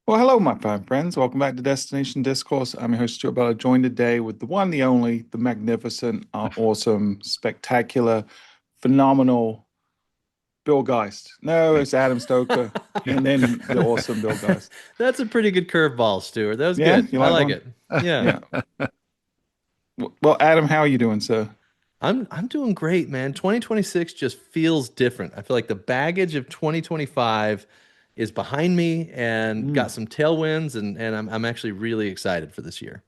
Well, hello, my fine friends. Welcome back to Destination Discourse. I'm your host, Stuart Butler, joined today with the one, the only, the magnificent, awesome, spectacular, phenomenal Bill Geist. No, it's Adam Stoker, Yeah. and then the awesome Bill Geist. That's a pretty good curveball, Stuart. That was Yeah, good. you I like like one? it. Yeah. Yeah. Well, Adam, how are you doing, sir? I'm doing great, man. 2026 just feels different. I feel like the baggage of 2025 is behind me and got Mm. some tailwinds and I'm actually really excited for this year.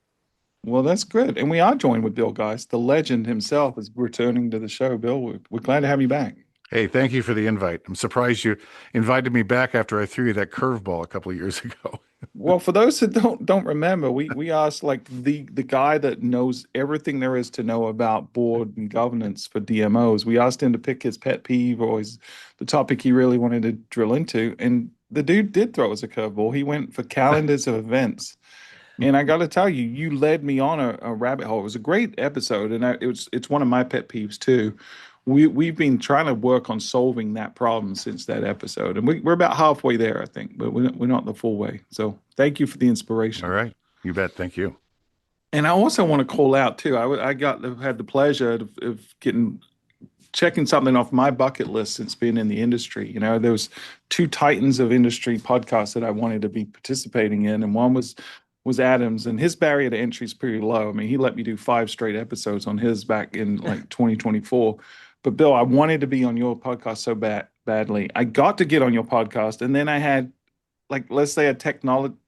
Well, that's good. And we are joined with Bill Geist. The legend himself is returning to the show. Bill, we're glad to have you back. Yeah. Hey, thank you for the invite. I'm surprised you invited me back after I threw you that curveball a couple of years ago. Well, for those that don't remember, we asked like the guy that knows everything there is to know about board and governance for DMOs. We asked him to pick his pet peeve or the topic he really wanted to drill into, and the dude did throw us a curveball. He went for calendars of events, and I got to tell you, you led me on a rabbit hole. It was a great episode, and it's one of my pet peeves too. We've been trying to work on solving that problem since that episode, and we're about halfway there, I think, but we're not the full way. So thank you for the All inspiration. right. You bet. Thank you. And I also want to call out too. I had the pleasure of getting checking something off my bucket list since being in the industry. You know, there was two titans of industry podcasts that I wanted to be participating in, and one was Adams, and his barrier to entry is pretty low. I mean, he let me do 5 straight episodes on his back in like 2024. But Bill, I wanted to be on your podcast so badly. I got to get on your podcast, and then I had like let's say a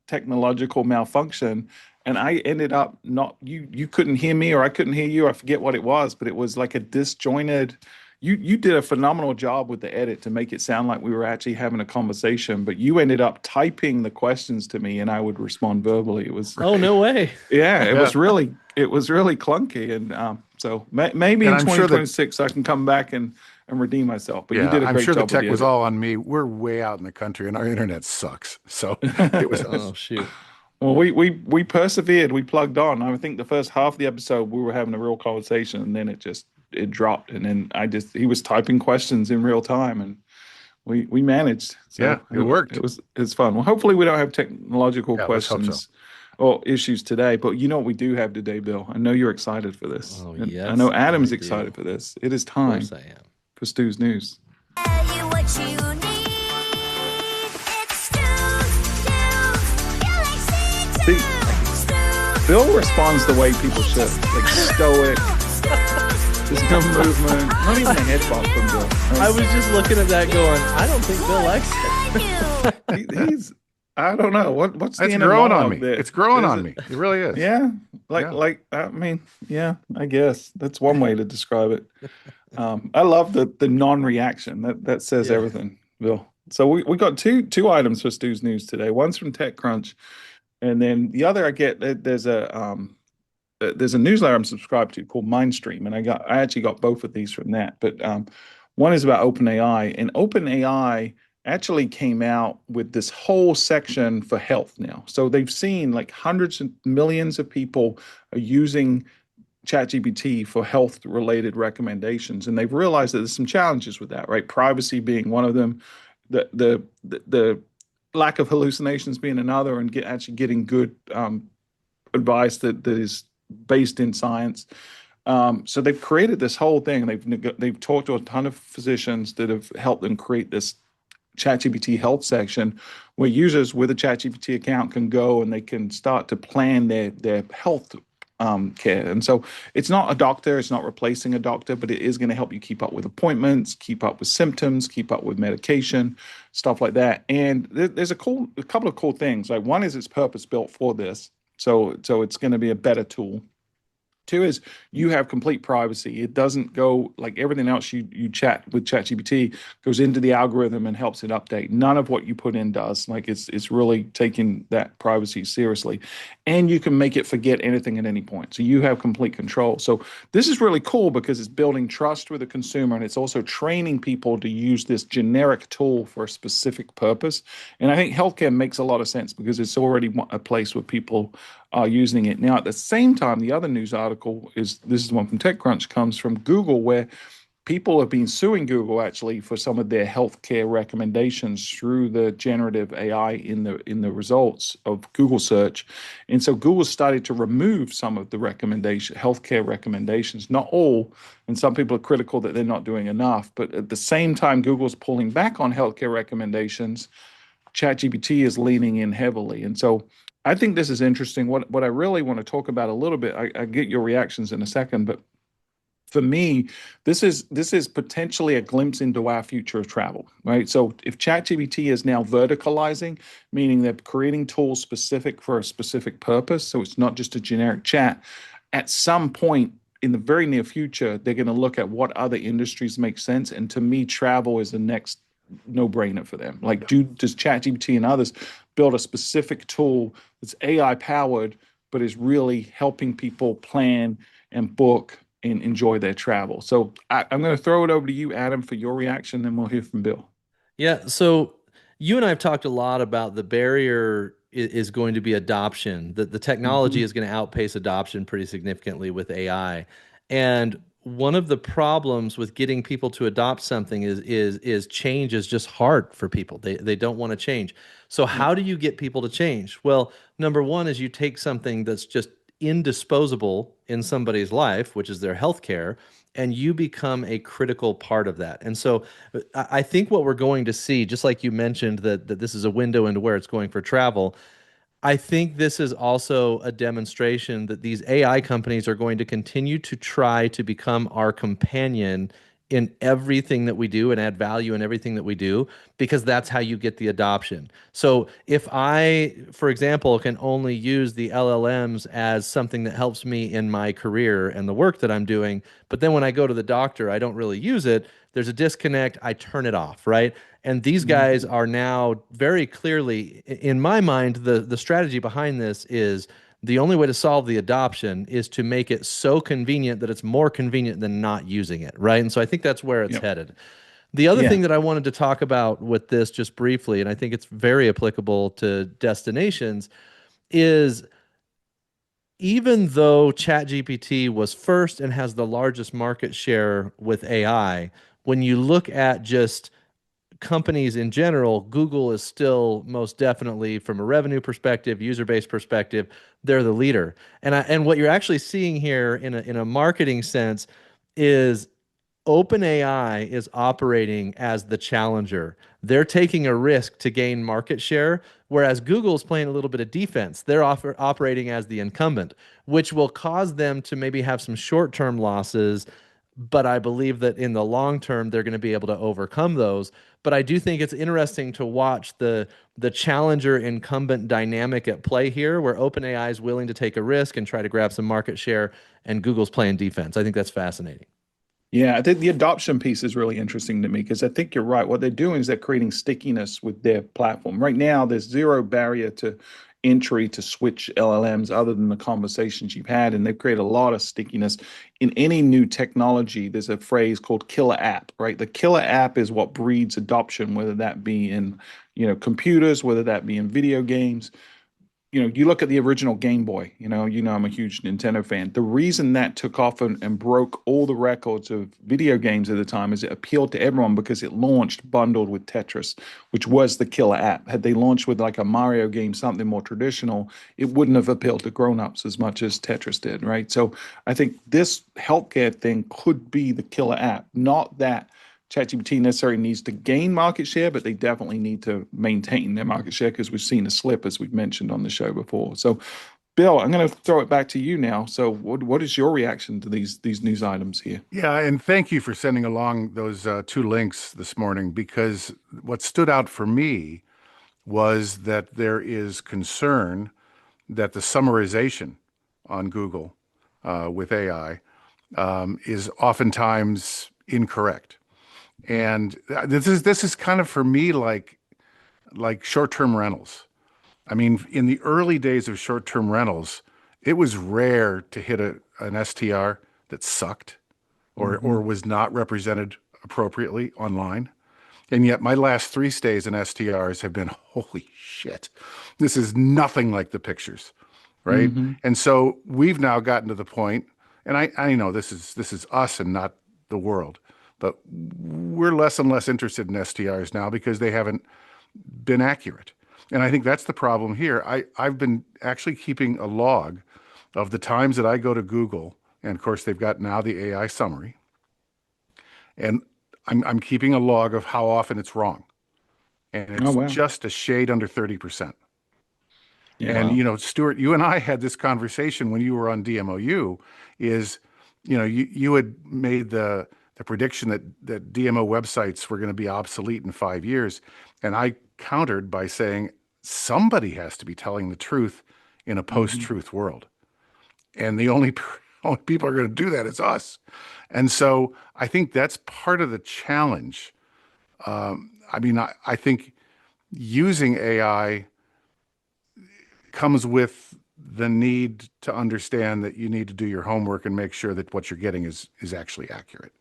technological malfunction, and I ended up not you couldn't hear me or I couldn't hear you. I forget what it was, but it was like a disjointed. You did a phenomenal job with the edit to make it sound like we were actually having a conversation, but you ended up typing the questions to me and I would respond verbally. It was Oh, no way. yeah, Yeah. it was really clunky, and so maybe And in I'm sure that, 2026 I can come back and redeem myself. But you yeah, did a I'm great sure the job with the tech was edit. all on me. We're way out in the country and our internet sucks. So it was, Oh, shoot. Well, we persevered. We plugged on. I think the first half of the episode we were having a real conversation, and then it dropped, and then he was typing questions in real time, and we managed. yeah, So it worked. it's fun. Well, hopefully we don't have technological Yeah, let's hope so. questions or issues today, but you know what we do have today, Bill. I know you're excited for this, Oh, and I know yes, I Adam's do. excited for this. It is Of course time I am. for Stu's news. Tell you what you need. It's Stu. You like sing See, too. Bill responds the way people should, like stoic. There's no movement, not even a head bob from Bill. I was just looking at that going, I don't think Bill likes it. He's I don't know what's the It's inner growing on monologue me. there. It's growing Is on it? me. It really is. Yeah, Yeah. I mean, yeah, I guess that's one way to describe it. I love the non-reaction. That says Yeah. everything, Bill. So we got two items for Stu's news today. One's from TechCrunch, and then the other I get there's a newsletter I'm subscribed to called Mindstream, and I actually got both of these from that. But one is about OpenAI, and OpenAI actually came out with this whole section for health now. So they've seen like hundreds of millions of people are using ChatGPT for health related recommendations, and they've realized that there's some challenges with that, right? Privacy being one of them, the lack of hallucinations being another, and actually getting good advice that is based in science. So they've created this whole thing. They've talked to a ton of physicians that have helped them create this ChatGPT Health section, where users with a ChatGPT account can go and they can start to plan their health care. And so it's not a doctor, it's not replacing a doctor, but it is going to help you keep up with appointments, keep up with symptoms, keep up with medication, stuff like that. And there's a couple of cool things. Like one is it's purpose built for this, so it's going to be a better tool. Two is you have complete privacy. It doesn't go like everything else you chat with ChatGPT goes into the algorithm and helps it update. None of what you put in does. Like it's really taking that privacy seriously. And you can make it forget anything at any point. So you have complete control. So this is really cool because it's building trust with the consumer, and it's also training people to use this generic tool for a specific purpose. And I think healthcare makes a lot of sense because it's already a place where people are using it. Now, at the same time, the other news article is this is one from TechCrunch, comes from Google, where people have been suing Google actually for some of their healthcare recommendations through the generative AI in the results of Google search. And so Google started to remove some of the healthcare recommendations, not all. And some people are critical that they're not doing enough. But at the same time, Google's pulling back on healthcare recommendations. ChatGPT is leaning in heavily. And so I think this is interesting. What I really want to talk about a little bit, I get your reactions in a second, but for me, this is potentially a glimpse into our future of travel, right? So if ChatGPT is now verticalizing, meaning they're creating tools specific for a specific purpose, so it's not just a generic chat, at some point in the very near future, they're going to look at what other industries make sense. And to me, travel is the next no-brainer for them. Like, does ChatGPT and others build a specific tool that's AI powered, but is really helping people plan and book and enjoy their travel? So I'm going to throw it over to you, Adam, for your reaction, then we'll hear from Bill. Yeah, so you and I have talked a lot about the barrier is going to be adoption. The technology Mhm. is going to outpace adoption pretty significantly with AI. And one of the problems with getting people to adopt something is change is just hard for people. They don't want to change. So Yeah. how do you get people to change? Well, number one is you take something that's just indisposable in somebody's life, which is their healthcare, and you become a critical part of that. And so I think what we're going to see, just like you mentioned that this is a window into where it's going for travel, I think this is also a demonstration that these AI companies are going to continue to try to become our companion in everything that we do and add value in everything that we do, because that's how you get the adoption. So if I, for example, can only use the LLMs as something that helps me in my career and the work that I'm doing, but then when I go to the doctor, I don't really use it, there's a disconnect, I turn it off, right? And these guys Mhm. are now very clearly, in my mind, the strategy behind this is the only way to solve the adoption is to make it so convenient that it's more convenient than not using it, right? And so I think that's where it's Yep. headed. The other Yeah. thing that I wanted to talk about with this just briefly, and I think it's very applicable to destinations, is even though ChatGPT was first and has the largest market share with AI, when you look at just companies in general, Google is still most definitely, from a revenue perspective, user base perspective, they're the leader. And what you're actually seeing here in a marketing sense is OpenAI is operating as the challenger. They're taking a risk to gain market share, whereas Google's playing a little bit of defense. They're operating as the incumbent, which will cause them to maybe have some short-term losses, but I believe that in the long term they're going to be able to overcome those. But I do think it's interesting to watch the challenger incumbent dynamic at play here, where OpenAI is willing to take a risk and try to grab some market share, and Google's playing defense. I think that's fascinating. Yeah, I think the adoption piece is really interesting to me because I think you're right. What they're doing is they're creating stickiness with their platform. Right now, there's zero barrier to entry to switch LLMs other than the conversations you've had, and they've created a lot of stickiness. In any new technology, there's a phrase called killer app, right? The killer app is what breeds adoption, whether that be in, computers, whether that be in video games. You look at the original Game Boy, I'm a huge Nintendo fan. The reason that took off and broke all the records of video games at the time is it appealed to everyone because it launched bundled with Tetris, which was the killer app. Had they launched with like a Mario game, something more traditional, it wouldn't have appealed to grown-ups as much as Tetris did, right? So I think this healthcare thing could be the killer app. Not that ChatGPT necessarily needs to gain market share, but they definitely need to maintain their market share because we've seen a slip, as we've mentioned on the show before. So, Bill, I'm going to throw it back to you now. So, what is your reaction to these news items here? Yeah, and thank you for sending along those two links this morning, because what stood out for me was that there is concern that the summarization on Google with AI is oftentimes incorrect. And this is kind of for me like short-term rentals. I mean, in the early days of short-term rentals, it was rare to hit an STR that sucked or Hmm. was not represented appropriately online. And yet my last three stays in STRs have been, holy shit, this is nothing like the pictures, right? Hmm. And so we've now gotten to the point, and I know this is us and not the world, but we're less and less interested in STRs now because they haven't been accurate. And I think that's the problem here. I've been actually keeping a log of the times that I go to Google, and of course they've got now the AI summary, and I'm keeping a log of how often it's wrong, and Oh, it's wow. just a shade under 30%. Yeah. And, Wow. Stuart, you and I had this conversation when you were on DMOU is, you had made the prediction that DMO websites were going to be obsolete in 5 years. And I countered by saying somebody has to be telling the truth in a post-truth world. And the only people are going to do that is us. And so I think that's part of the challenge. I think using AI comes with the need to understand that you need to do your homework and make sure that what you're getting is actually accurate.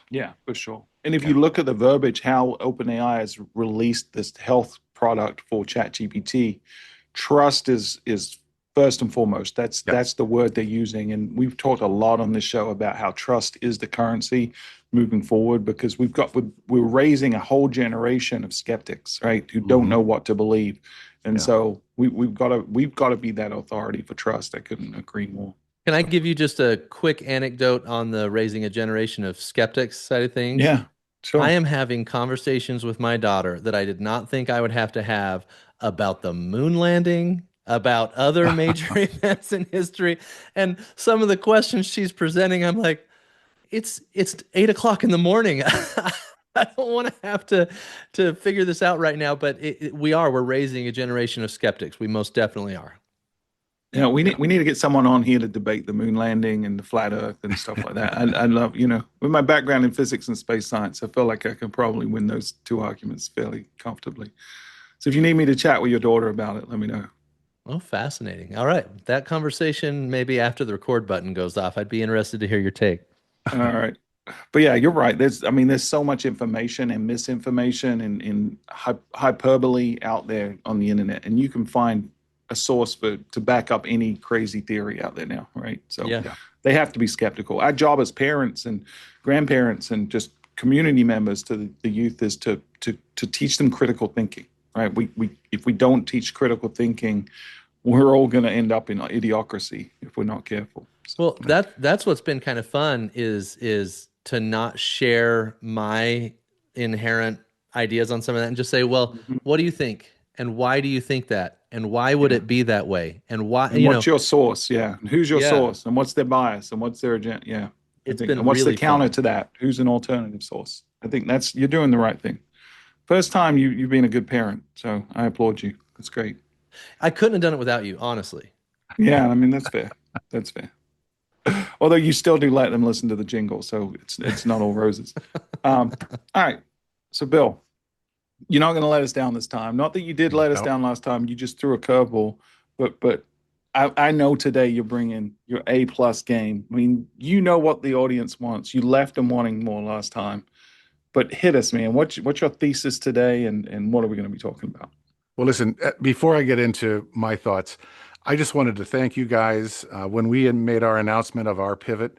Yeah, for sure. And if Yeah. you look at the verbiage, how OpenAI has released this health product for ChatGPT, trust is first and foremost. That's Yeah. that's the word they're using. And we've talked a lot on this show about how trust is the currency moving forward because we're raising a whole generation of skeptics, right, who don't know what to believe. And Yeah. so we've got to be that authority for trust. I couldn't agree more. Can I give you just a quick anecdote on the raising a generation of skeptics side of things? Yeah, I sure. am having conversations with my daughter that I did not think I would have to have about the moon landing, about other major events in history, and some of the questions she's presenting. I'm like, it's 8 o'clock in the morning. I don't want to have to figure this out right now, but we're raising a generation of skeptics. We most definitely are. Yeah, we Yeah. need to get someone on here to debate the moon landing and the flat Earth and stuff like that. I love, with my background in physics and space science, I feel like I can probably win those two arguments fairly comfortably. So if you need me to chat with your daughter about it, let me know. Oh, fascinating. All right, that conversation maybe after the record button goes off. I'd be interested to hear your take. All right. But yeah, you're right. There's so much information and misinformation and hyperbole out there on the internet, and you can find a source to back up any crazy theory out there now, right? So Yeah. Yeah. they have to be skeptical. Our job as parents and grandparents and just community members to the youth is to teach them critical thinking, right? We if we don't teach critical thinking, we're all going to end up in idiocracy if we're not careful. So, Well, that's what's been kind of fun is to not share my inherent ideas on some of that and just say, well, mhm, what do you think? And why do you think that? And why would yeah. it be that way? And why, And what's your source? Yeah. And who's your yeah, source? And what's their bias? And what's their agenda? Yeah. I it's think. been And what's the really counter fun. to that? Who's an alternative source? I think you're doing the right thing. First time you've been a good parent. So I applaud you. That's great. I couldn't have done it without you, honestly. Yeah. I mean, that's fair. That's fair. Although you still do let them listen to the jingle. So it's not all roses. All right. So, Bill, you're not going to let us down this time. Not that you did let us No. down last time. You just threw a curveball. But I know today you're bringing your A+ game. I mean, you know what the audience wants. You left them wanting more last time. But hit us, man. What's your thesis today, and what are we going to be talking about? Well, listen, before I get into my thoughts, I just wanted to thank you guys. When we had made our announcement of our pivot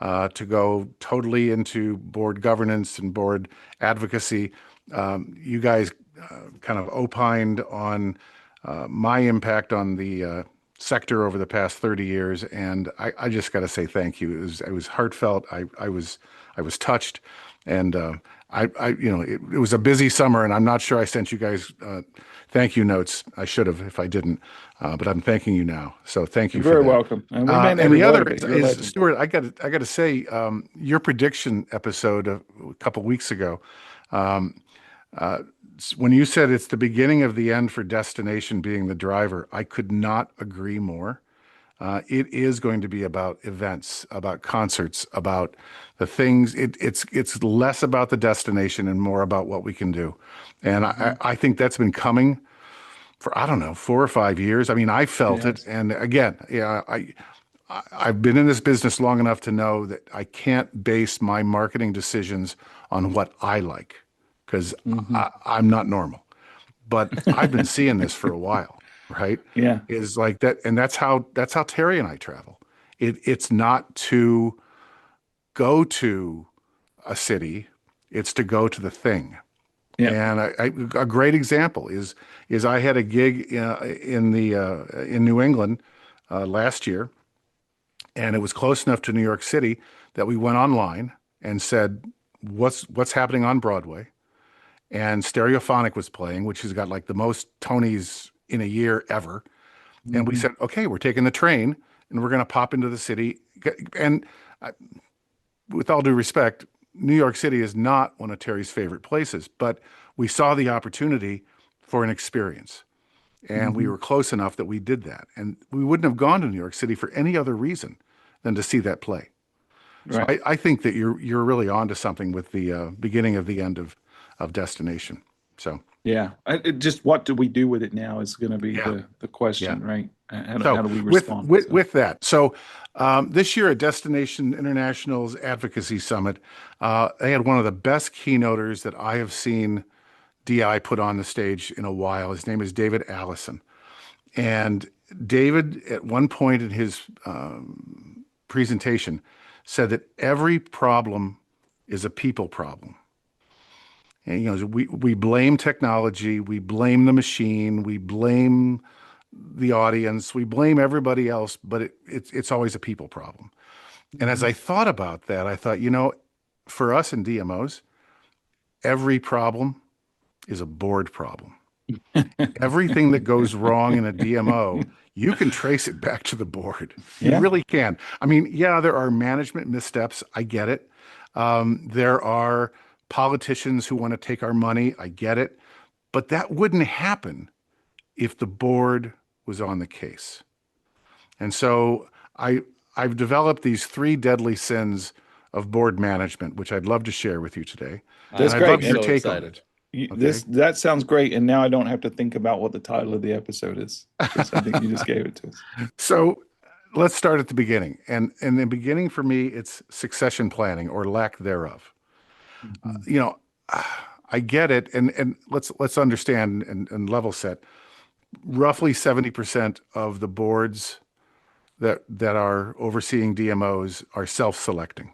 to go totally into board governance and board advocacy, you guys kind of opined on my impact on the sector over the past 30 years, and I just got to say thank you. It was heartfelt. I was touched, and it was a busy summer, and I'm not sure I sent you guys thank you notes. I should have if I didn't, but I'm thanking you now. So thank You're you for very that. welcome. And we meant And every the word other of it. is, You're a is legend. Stuart, I got to say, your prediction episode a couple weeks ago, um, when you said it's the beginning of the end for destination being the driver, I could not agree more. It is going to be about events, about concerts, about the things. It's less about the destination and more about what we can do. And Mhm. I think that's been coming for, I don't know, 4 or 5 years. I mean, I felt it. Yes. And again, yeah, I've been in this business long enough to know that I can't base my marketing decisions on what I like because Hmm. I'm not normal. But I've been seeing this for a while, right? Yeah. Is like that, and that's how Terry and I travel. It's not to go to a city, it's to go to the thing. Yeah. And a great example is I had a gig in New England last year, and it was close enough to New York City that we went online and said, "What's happening on Broadway?" And Stereophonic was playing, which has got like the most Tonys in a year ever. And we said, "Okay, we're taking the train, and we're going to pop into the city." And with all due respect, New York City is not one of Terry's favorite places, but we saw the opportunity for an experience. And we were close enough that we did that. And we wouldn't have gone to New York City for any other reason than to see that play. So Right. I think that you're really onto something with the beginning of the end of Destination. So Yeah. Just what do we do with it now is going to be yeah, the question, yeah. right? How So do we with respond? with So, with that, so this year at Destination International's Advocacy Summit, they had one of the best keynoters that I have seen DI put on the stage in a while. His name is David Allison, and David, at one point in his presentation, said that every problem is a people problem. And we blame technology, we blame the machine, we blame the audience, we blame everybody else, but it's always a people problem. And as I thought about that, I thought, for us in DMOs, every problem is a board problem. Everything that goes wrong in a DMO, you can trace it back to the board. You yeah. really can. I mean, yeah, there are management missteps. I get it. There are politicians who want to take our money. I get it. But that wouldn't happen if the board was on the case. And so I've developed these 3 deadly sins of board management, which I'd love to share with you today. That's And I'd love great. your So take on excited. it. That sounds great. And now I don't have to think about what the title of the episode is because I think you just gave it to us. So let's start at the beginning. And in the beginning, for me, it's succession planning or lack thereof. Mhm. You know, I get it. And let's understand and level set. Roughly 70% of the boards that are overseeing DMOs are self-selecting.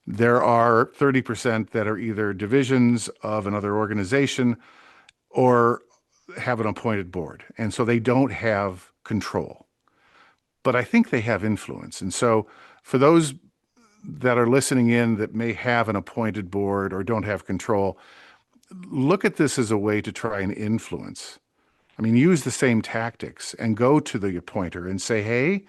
There are 30% that are either divisions of another organization or have an appointed board. And so they don't have control. But I think they have influence. And so for those that are listening in that may have an appointed board or don't have control, look at this as a way to try and influence. I mean, use the same tactics and go to the appointer and say, "Hey,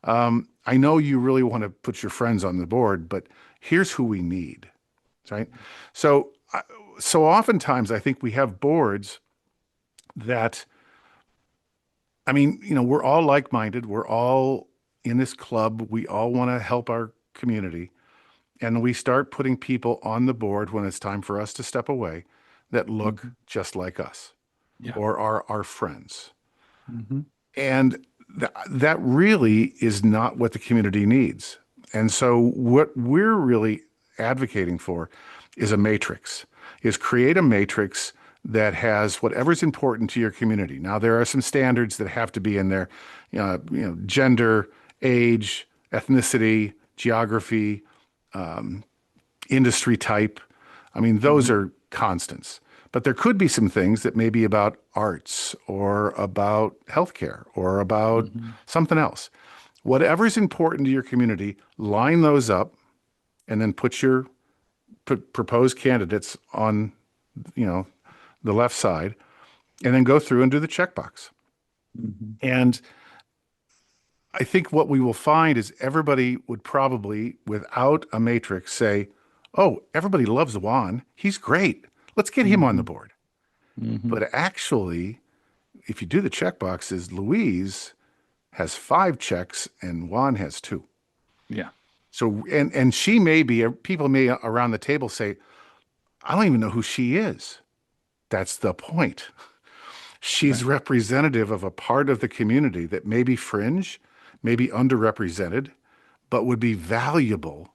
I know you really want to put your friends on the board, but here's who we need." Right? So, so oftentimes I think we have boards that, I mean, we're all like-minded. We're all in this club. We all want to help our community. And we start putting people on the board when it's time for us to step away that look just like us Yeah. or are our friends. Mm-hmm. And that really is not what the community needs. And so what we're really advocating for is a matrix, is create a matrix that has whatever's important to your community. Now, there are some standards that have to be in there, gender, age, ethnicity, geography, industry type. I mean, those are constants. But there could be some things that may be about arts or about healthcare or about something else. Whatever's important to your community, line those up and then put your proposed candidates on, the left side, and then go through and do the checkbox. And I think what we will find is everybody would probably, without a matrix, say, "Oh, everybody loves Juan. He's great. Let's get him on the board." But actually, if you do the checkboxes, Louise has 5 checks and Juan has 2. Yeah. So, and she may be, people may around the table say, "I don't even know who she is." That's the point. She's representative of a part of the community that may be fringe, may be underrepresented, but would be valuable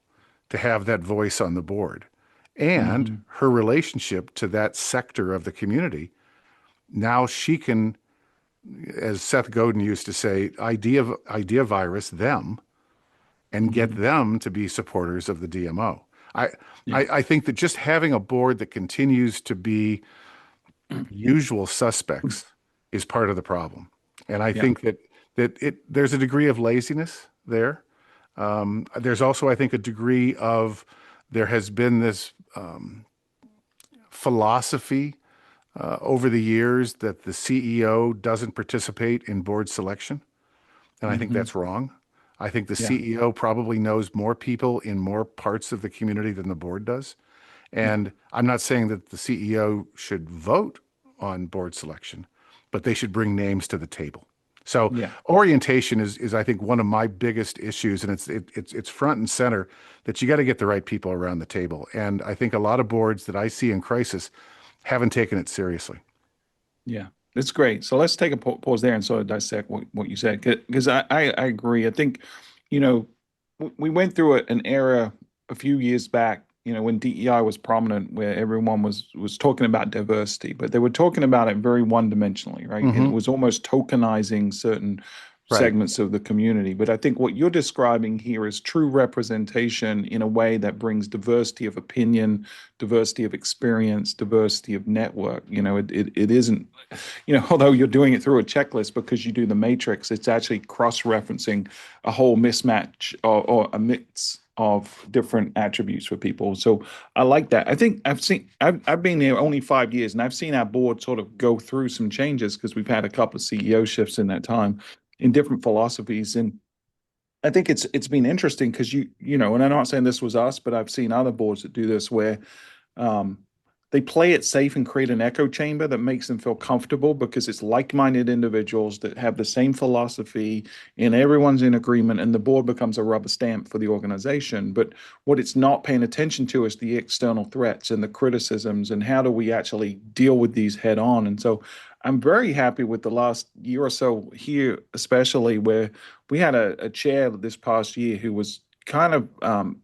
to have that voice on the board. And her relationship to that sector of the community, now she can, as Seth Godin used to say, idea virus them and get them to be supporters of the DMO. I, Yeah. I think that just having a board that continues to be usual suspects is part of the problem. And I Yeah. think that there's a degree of laziness there. There's also, I think, a degree of there has been this philosophy over the years that the CEO doesn't participate in board selection. And I think Hmm. that's wrong. I think the Yeah. CEO probably knows more people in more parts of the community than the board does. Yeah. And I'm not saying that the CEO should vote on board selection, but they should bring names to the table. So Yeah. orientation is I think one of my biggest issues, and it's front and center that you got to get the right people around the table. And I think a lot of boards that I see in crisis haven't taken it seriously. Yeah, that's great. So let's take a pause there and sort of dissect what you said, because I agree. I think, you know, we went through an era a few years back, when DEI was prominent, where everyone was talking about diversity, but they were talking about it very one-dimensionally, right? And it Hmm. was almost tokenizing certain Right. segments of the community. But I think what you're describing here is true representation in a way that brings diversity of opinion, diversity of experience, diversity of network. It isn't, although you're doing it through a checklist because you do the matrix, it's actually cross-referencing a whole mismatch or a mix of different attributes for people. So I like that. I think I've been here only 5 years, and I've seen our board sort of go through some changes because we've had a couple of CEO shifts in that time in different philosophies. And I think it's been interesting because and I'm not saying this was us, but I've seen other boards that do this where um, they play it safe and create an echo chamber that makes them feel comfortable because it's like-minded individuals that have the same philosophy and everyone's in agreement, and the board becomes a rubber stamp for the organization. But what it's not paying attention to is the external threats and the criticisms and how do we actually deal with these head on. And so I'm very happy with the last year or so here, especially where we had a chair this past year who was kind of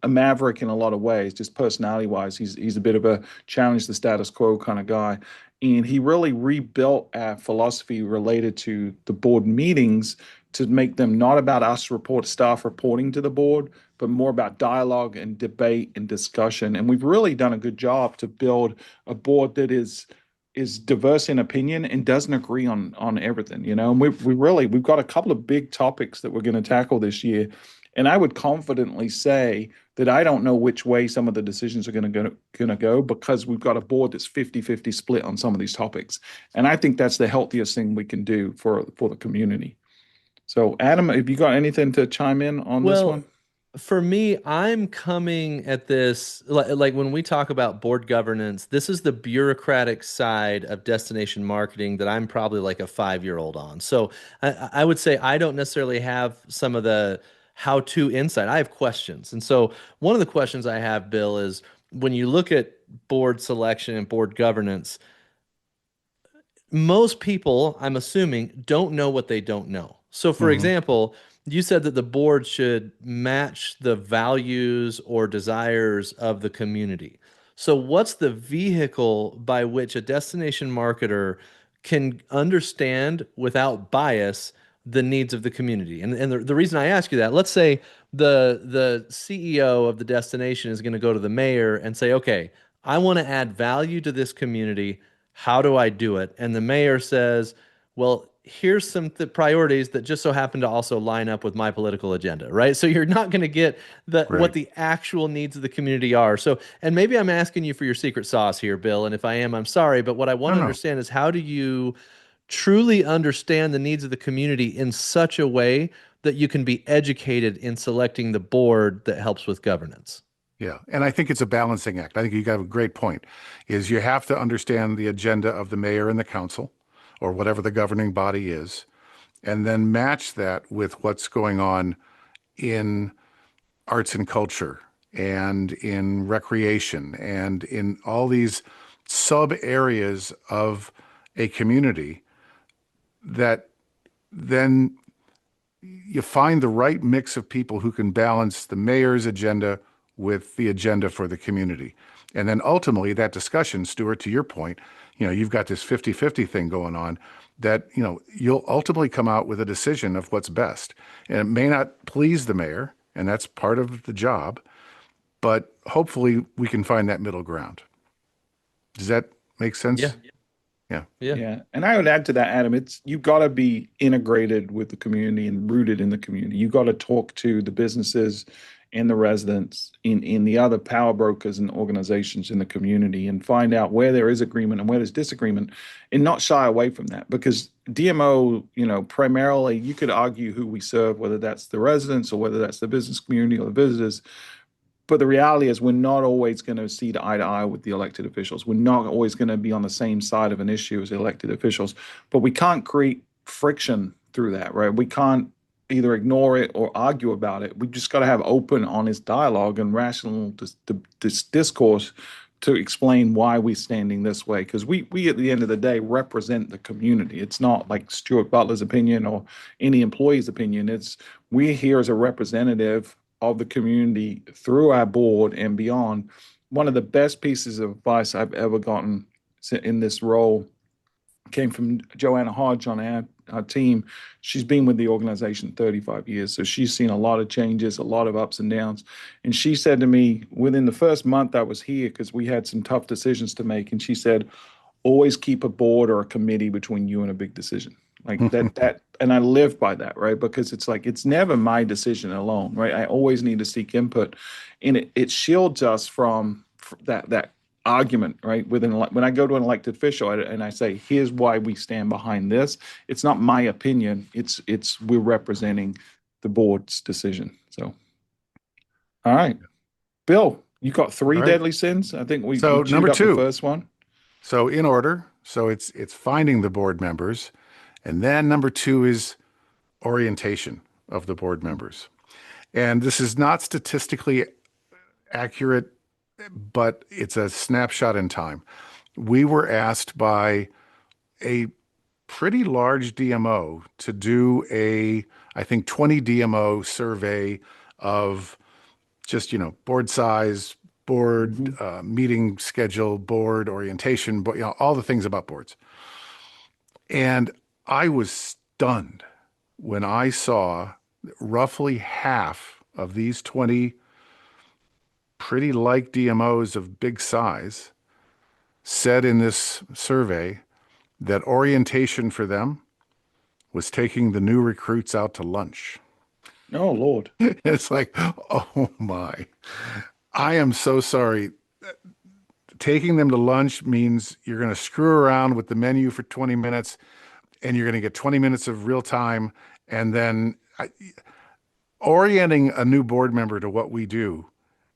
a maverick in a lot of ways, just personality wise. He's a bit of a challenge the status quo kind of guy, and he really rebuilt our philosophy related to the board meetings to make them not about us staff reporting to the board, but more about dialogue and debate and discussion. And we've really done a good job to build a board that is diverse in opinion and doesn't agree on everything, and we've got a couple of big topics that we're going to tackle this year, and I would confidently say that I don't know which way some of the decisions are going to go because we've got a board that's 50-50 split on some of these topics, and I think that's the healthiest thing we can do for the community. So Adam, have you got anything to chime in on this one? Well, for me, I'm coming at this like when we talk about board governance, this is the bureaucratic side of destination marketing that I'm probably like a 5-year-old on. So I would say I don't necessarily have some of the how-to insight. I have questions. And so one of the questions I have, Bill, is when you look at board selection and board governance, most people, I'm assuming, don't know what they don't know. So, for Hmm. example, you said that the board should match the values or desires of the community. So, what's the vehicle by which a destination marketer can understand without bias the needs of the community? And the reason I ask you that, let's say the CEO of the destination is going to go to the mayor and say, okay, I want to add value to this community. How do I do it? And the mayor says, well, here's some priorities that just so happen to also line up with my political agenda, right? So you're not going to get what Right. the actual needs of the community are. So, and maybe I'm asking you for your secret sauce here, Bill, and if I am, I'm sorry, but what I want No, to no. understand is how do you truly understand the needs of the community in such a way that you can be educated in selecting the board that helps with governance? Yeah. And I think it's a balancing act. I think you got a great point, is you have to understand the agenda of the mayor and the council or whatever the governing body is, and then match that with what's going on in arts and culture and in recreation and in all these sub areas of a community that then you find the right mix of people who can balance the mayor's agenda with the agenda for the community. And then ultimately that discussion, Stuart, to your point, you've got this 50-50 thing going on that, you'll ultimately come out with a decision of what's best. And it may not please the mayor, and that's part of the job, but hopefully we can find that middle ground. Does that make sense? Yeah. Yeah. Yeah. Yeah. And I would add to that, Adam, it's you got to be integrated with the community and rooted in the community. You got to talk to the businesses and the residents in the other power brokers and organizations in the community and find out where there is agreement and where there's disagreement and not shy away from that. Because DMO, primarily you could argue who we serve, whether that's the residents or whether that's the business community or the visitors. But the reality is, we're not always going to see eye to eye with the elected officials. We're not always going to be on the same side of an issue as the elected officials. But we can't create friction through that, right? We can't either ignore it or argue about it. We just got to have open, honest dialogue and rational discourse to explain why we're standing this way. Because we, at the end of the day, represent the community. It's not like Stuart Butler's opinion or any employee's opinion. It's we're here as a representative of the community through our board and beyond. One of the best pieces of advice I've ever gotten in this role came from Joanna Hodge on our team. She's been with the organization 35 years, so she's seen a lot of changes, a lot of ups and downs. And she said to me within the first month I was here, because we had some tough decisions to make, and she said, always keep a board or a committee between you and a big decision. Like that, and I live by that, right? Because it's like it's never my decision alone, right? I always need to seek input, and it shields us from that argument, right? When I go to an elected official and I say, "Here's why we stand behind this," it's not my opinion. It's we're representing the board's decision. So, all right, Bill, you got three All right. deadly sins. I think we So chewed number up the two. first one. So in order, so it's finding the board members, and then number two is orientation of the board members. And this is not statistically accurate, but it's a snapshot in time. We were asked by a pretty large DMO to do I think 20 DMO survey of just, board size, board meeting schedule, board orientation, but all the things about boards. And I was stunned when I saw roughly half of these 20 pretty like DMOs of big size said in this survey that orientation for them was taking the new recruits out to lunch. Oh, Lord. It's like, oh my. I am so sorry. Taking them to lunch means you're going to screw around with the menu for 20 minutes and you're going to get 20 minutes of real time. And then orienting a new board member to what we do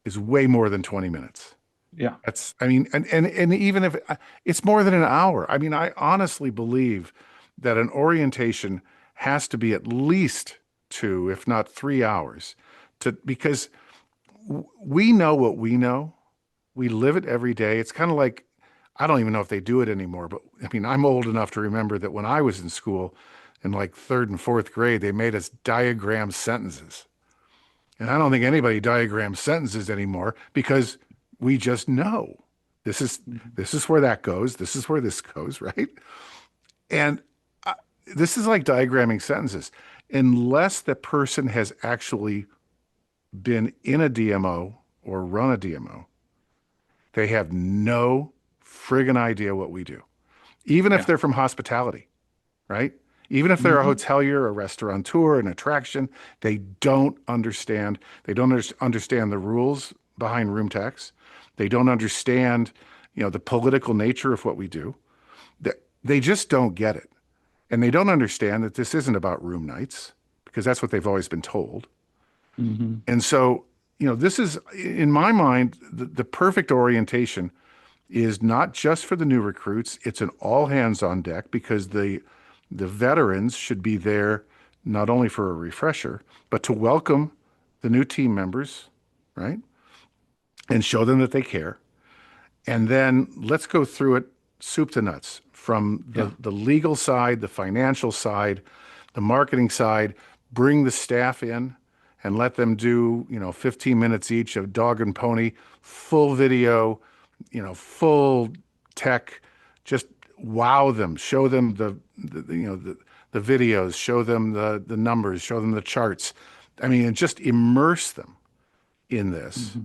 is way more than 20 minutes. Yeah. And even if it's more than an hour, I honestly believe that an orientation has to be at least 2, if not 3 hours because we know what we know. We live it every day. It's kind of like, I don't even know if they do it anymore, but I'm old enough to remember that when I was in school in like 3rd and 4th grade, they made us diagram sentences. And I don't think anybody diagrams sentences anymore because we just know this is where that goes. This is where this goes, right? And this is like diagramming sentences. Unless the person has actually been in a DMO or run a DMO, they have no friggin' idea what we do. Even if they're from hospitality, right? Even if they're a hotelier, a restaurateur, an attraction, they don't understand. They don't understand the rules behind room tax. They don't understand, the political nature of what we do. They just don't get it. And they don't understand that this isn't about room nights because that's what they've always been told. And so, this is, in my mind, the perfect orientation is not just for the new recruits. It's an all hands on deck because the veterans should be there not only for a refresher, but to welcome the new team members, right? And show them that they care. And then let's go through it soup to nuts from the legal side, the financial side, the marketing side, bring the staff in and let them do, 15 minutes each of dog and pony, full video, full tech, just wow them, show them the videos, show them the numbers, show them the charts. And just immerse them in this.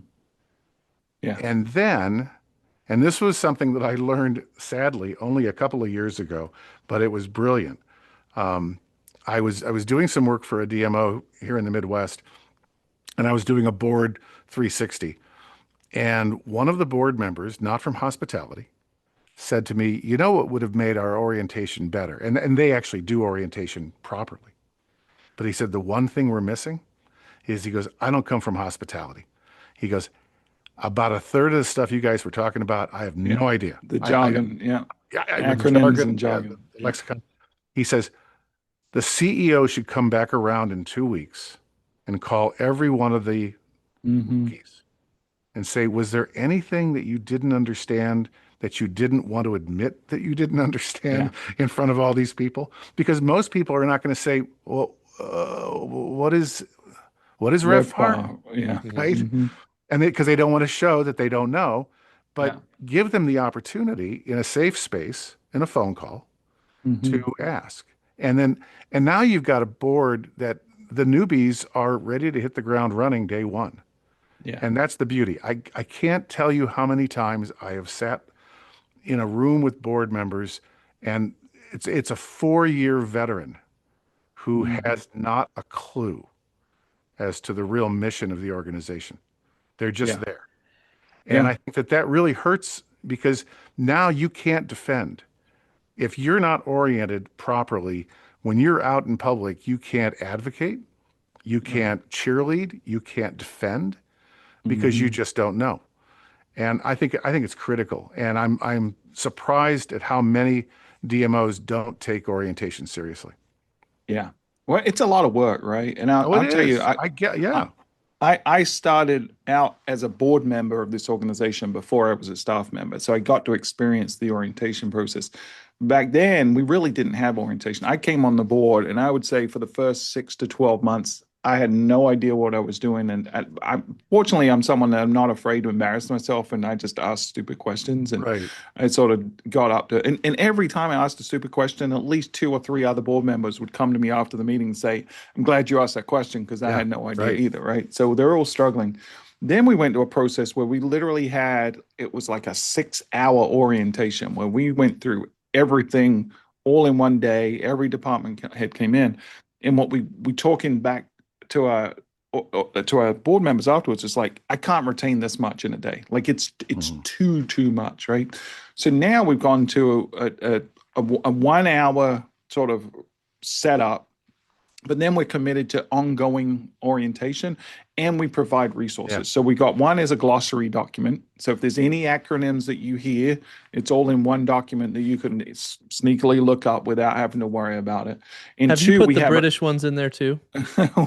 Yeah. And then, and this was something that I learned sadly only a couple of years ago, but it was brilliant. I was doing some work for a DMO here in the Midwest, and I was doing a board 360. And one of the board members, not from hospitality, said to me, "You know what would have made our orientation better?" And they actually do orientation properly. But he said, "The one thing we're missing is," he goes, "I don't come from hospitality." He goes, "About a third of the stuff you guys were talking about, I have Yeah. no idea. The I got, jargon. Yeah. yeah, with the Acronyms and jargon, yeah, jargon. the Yeah. lexicon." He says, "The CEO should come back around in 2 weeks and call every one of the Hmm. rookies and say, was there anything that you didn't understand that you didn't want to admit that you didn't Yeah. understand in front of all these people?" Because most people are not going to say, "Well, what is RevPAR?" RevPAR. Yeah. Right? Hmm. And because they don't want to show that they don't know, but Yeah. give them the opportunity in a safe space in a phone call Hmm. to ask. And then, and now you've got a board that the newbies are ready to hit the ground running day one. Yeah. And that's the beauty. I can't tell you how many times I have sat in a room with board members, and it's a 4-year veteran who Hmm. has not a clue as to the real mission of the organization. They're just Yeah. there. And Yeah. I think that that really hurts because now you can't defend. If you're not oriented properly, when you're out in public, you can't advocate, you No. can't cheerlead, you can't defend because you Hmm. just don't know. And I think it's critical. And I'm surprised at how many DMOs don't take orientation seriously. Yeah. Well, it's a lot of work, right? And I'll, Oh, it I'll tell you, is. I get, I, yeah. I started out as a board member of this organization before I was a staff member. So I got to experience the orientation process. Back then, we really didn't have orientation. I came on the board, and I would say for the first 6 to 12 months, I had no idea what I was doing. And fortunately, I'm someone that I'm not afraid to embarrass myself, and I just ask stupid questions. And Right. I sort of got up to, and every time I asked a stupid question, at least two or three other board members would come to me after the meeting and say, "I'm glad you asked that question because I Yeah. had no idea Right. either," right? So they're all struggling. Then we went to a process where we literally had, it was like a 6 hour orientation where we went through everything all in one day. Every department head came in. And what we talking back to our board members afterwards is like, I can't retain this much in a day. Like it's Mhm. too much, right? So now we've gone to a 1 hour sort of setup, but then we're committed to ongoing orientation, and we provide Yeah. resources. So we got one as a glossary document. So if there's any acronyms that you hear, it's all in one document that you can sneakily look up without having to worry about it. And Have you two, put we the have British ones in there too?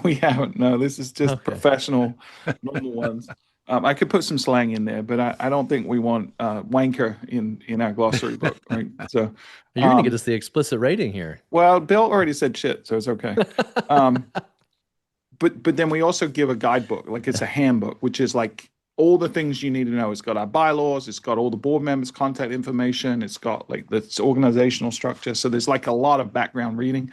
we haven't. No, this is just Okay. professional, normal ones. I could put some slang in there, but I don't think we want wanker in our glossary book, right? So, You're going to get um, us the explicit rating here. well, Bill already said shit, so it's okay. Um, but then we also give a guidebook, like it's a handbook, which is like all the things you need to know. It's got our bylaws, it's got all the board members' contact information, it's got like this organizational structure. So there's like a lot of background reading.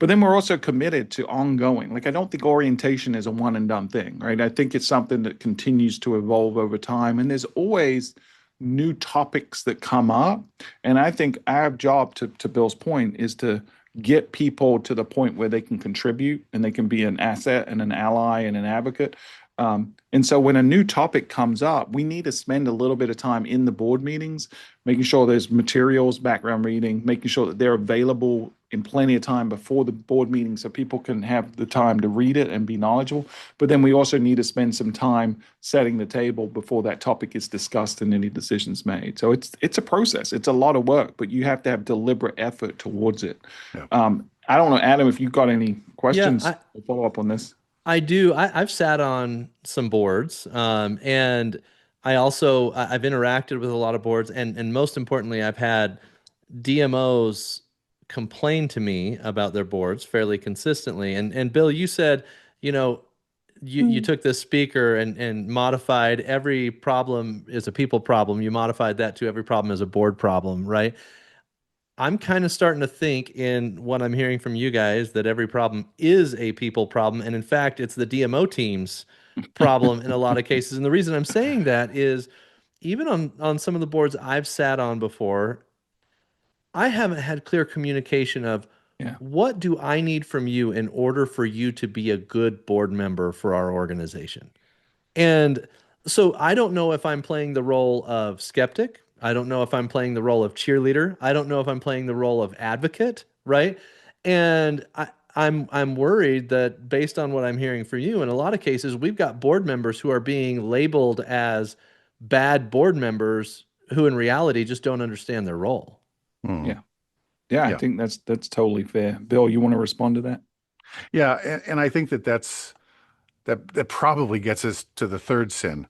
But then we're also committed to ongoing. Like I don't think orientation is a one and done thing, right? I think it's something that continues to evolve over time, and there's always new topics that come up. And I think our job, to Bill's point, is to get people to the point where they can contribute and they can be an asset and an ally and an advocate. And so when a new topic comes up, we need to spend a little bit of time in the board meetings, making sure there's materials, background reading, making sure that they're available in plenty of time before the board meeting so people can have the time to read it and be knowledgeable. But then we also need to spend some time setting the table before that topic is discussed and any decisions made. So it's a process. It's a lot of work, but you have to have deliberate effort towards it. Yeah. I don't know, Adam, if you've got any Yeah, questions to follow up on this. I do. I've sat on some boards, and I've interacted with a lot of boards, and most importantly, I've had DMOs complain to me about their boards fairly consistently. And Bill, you said, you know, you took this speaker and modified every problem is a people problem. You modified that to every problem is a board problem, right? I'm kind of starting to think in what I'm hearing from you guys that every problem is a people problem. And in fact, it's the DMO team's problem in a lot of cases. And the reason I'm saying that is even on some of the boards I've sat on before, I haven't had clear communication of Yeah. what do I need from you in order for you to be a good board member for our organization. And so I don't know if I'm playing the role of skeptic. I don't know if I'm playing the role of cheerleader. I don't know if I'm playing the role of advocate, right? And I'm worried that based on what I'm hearing from you, in a lot of cases, we've got board members who are being labeled as bad board members who in reality just don't understand their role. Mhm. Yeah. Yeah, I Yeah. think that's totally fair. Bill, you want to respond to that? Yeah. And I think that probably gets us to the third sin.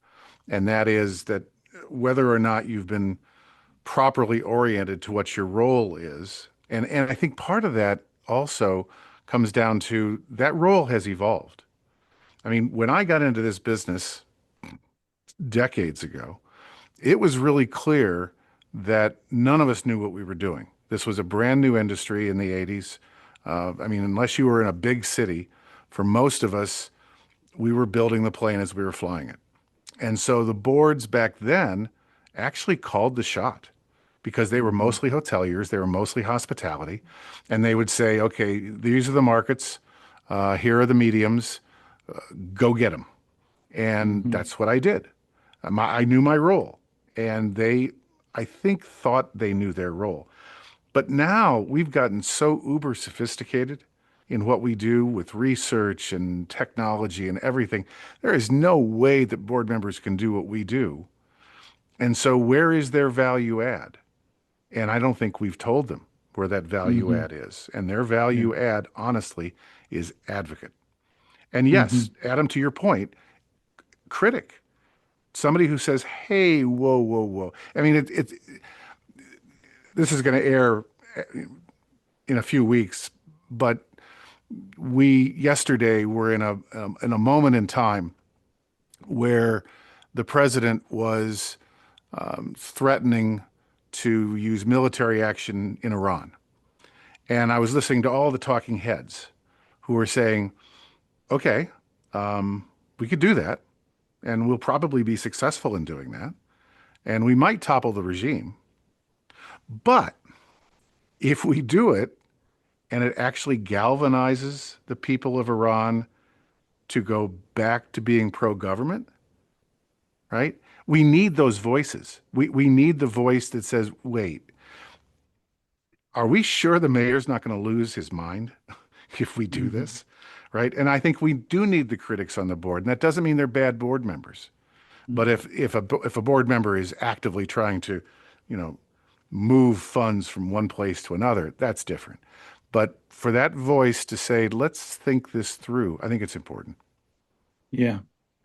And that is that whether or not you've been properly oriented to what your role is. And I think part of that also comes down to that role has evolved. I mean, when I got into this business decades ago, it was really clear that none of us knew what we were doing. This was a brand new industry in the 80s. I mean, unless you were in a big city, for most of us, we were building the plane as we were flying it. And so the boards back then actually called the shot because they were Mhm. mostly hoteliers, they were mostly hospitality, and they would say, okay, these are the markets, here are the mediums, go get them. And Mhm. that's what I did. I knew my role, and they, I think, thought they knew their role. But now we've gotten so uber sophisticated in what we do with research and technology and everything. There is no way that board members can do what we do. And so, where is their value add? And I don't think we've told them where that value Mhm. add is. And their Yeah. value add, honestly, is advocate. And yes, Mhm. Adam, to your point, critic, somebody who says, hey, whoa, whoa, whoa. I mean, this is going to air in a few weeks, but we yesterday were in a moment in time where the president was threatening to use military action in Iran. And I was listening to all the talking heads who were saying, okay, we could do that, and we'll probably be successful in doing that, and we might topple the regime. But if we do it and it actually galvanizes the people of Iran to go back to being pro government, right? We need those voices. We need the voice that says, wait, are we sure the mayor's not going to lose his mind if we do Mhm. this? Right. And I think we do need the critics on the board. And that doesn't mean they're bad board members. But Mhm. if a board member is actively trying to, you know, move funds from one place to another, that's different. But for that voice to say, let's think this through, I think it's important. Yeah.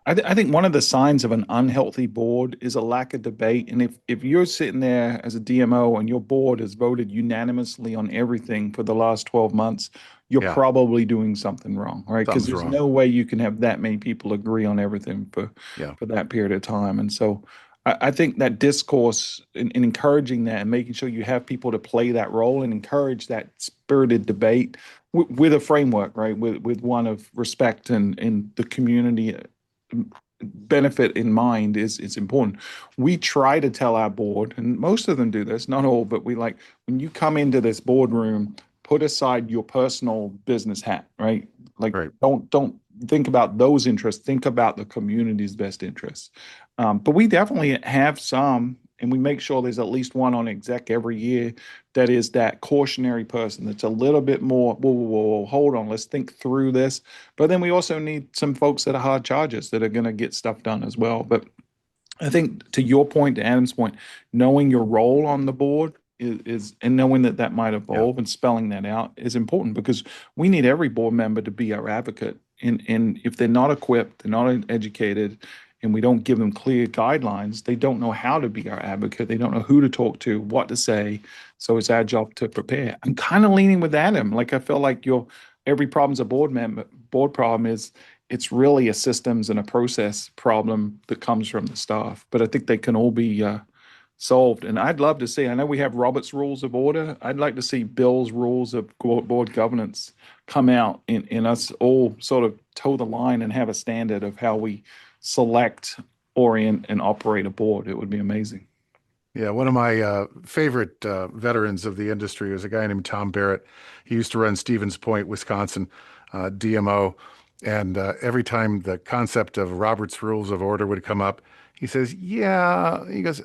I think one of the signs of an unhealthy board is a lack of debate. And if you're sitting there as a DMO and your board has voted unanimously on everything for the last 12 months, you're Yeah, probably doing something wrong, right? Because something's there's wrong. no way you can have that many people agree on everything Yeah, for that period of time. And so I think that discourse and encouraging that and making sure you have people to play that role and encourage that spirited debate with a framework, right? With one of respect and the community benefit in mind is important. We try to tell our board, and most of them do this, not all, but we like when you come into this boardroom, put aside your personal business hat, right? Like right. don't think about those interests. Think about the community's best interests. But we definitely have some, and we make sure there's at least one on exec every year that is that cautionary person that's a little bit more, whoa, whoa, whoa, hold on, let's think through this. But then we also need some folks that are hard chargers that are going to get stuff done as well. But I think to your point, to Adam's point, knowing your role on the board is and knowing that that might Yeah, evolve and spelling that out is important because we need every board member to be our advocate. And if they're not equipped, they're not educated, and we don't give them clear guidelines, they don't know how to be our advocate. They don't know who to talk to, what to say. So it's our job to prepare. I'm kind of leaning with Adam. Like I feel like your every problem's a board member. Board problem is it's really a systems and a process problem that comes from the staff. But I think they can all be solved. And I'd love to see, I know we have Robert's Rules of Order. I'd like to see Bill's Rules of Board Governance come out and us all sort of toe the line and have a standard of how we select, orient, and operate a board. It would be amazing. Yeah, one of my favorite veterans of the industry was a guy named Tom Barrett. He used to run Stevens Point, Wisconsin, DMO. And every time the concept of Robert's Rules of Order would come up, he says, "Yeah," he goes,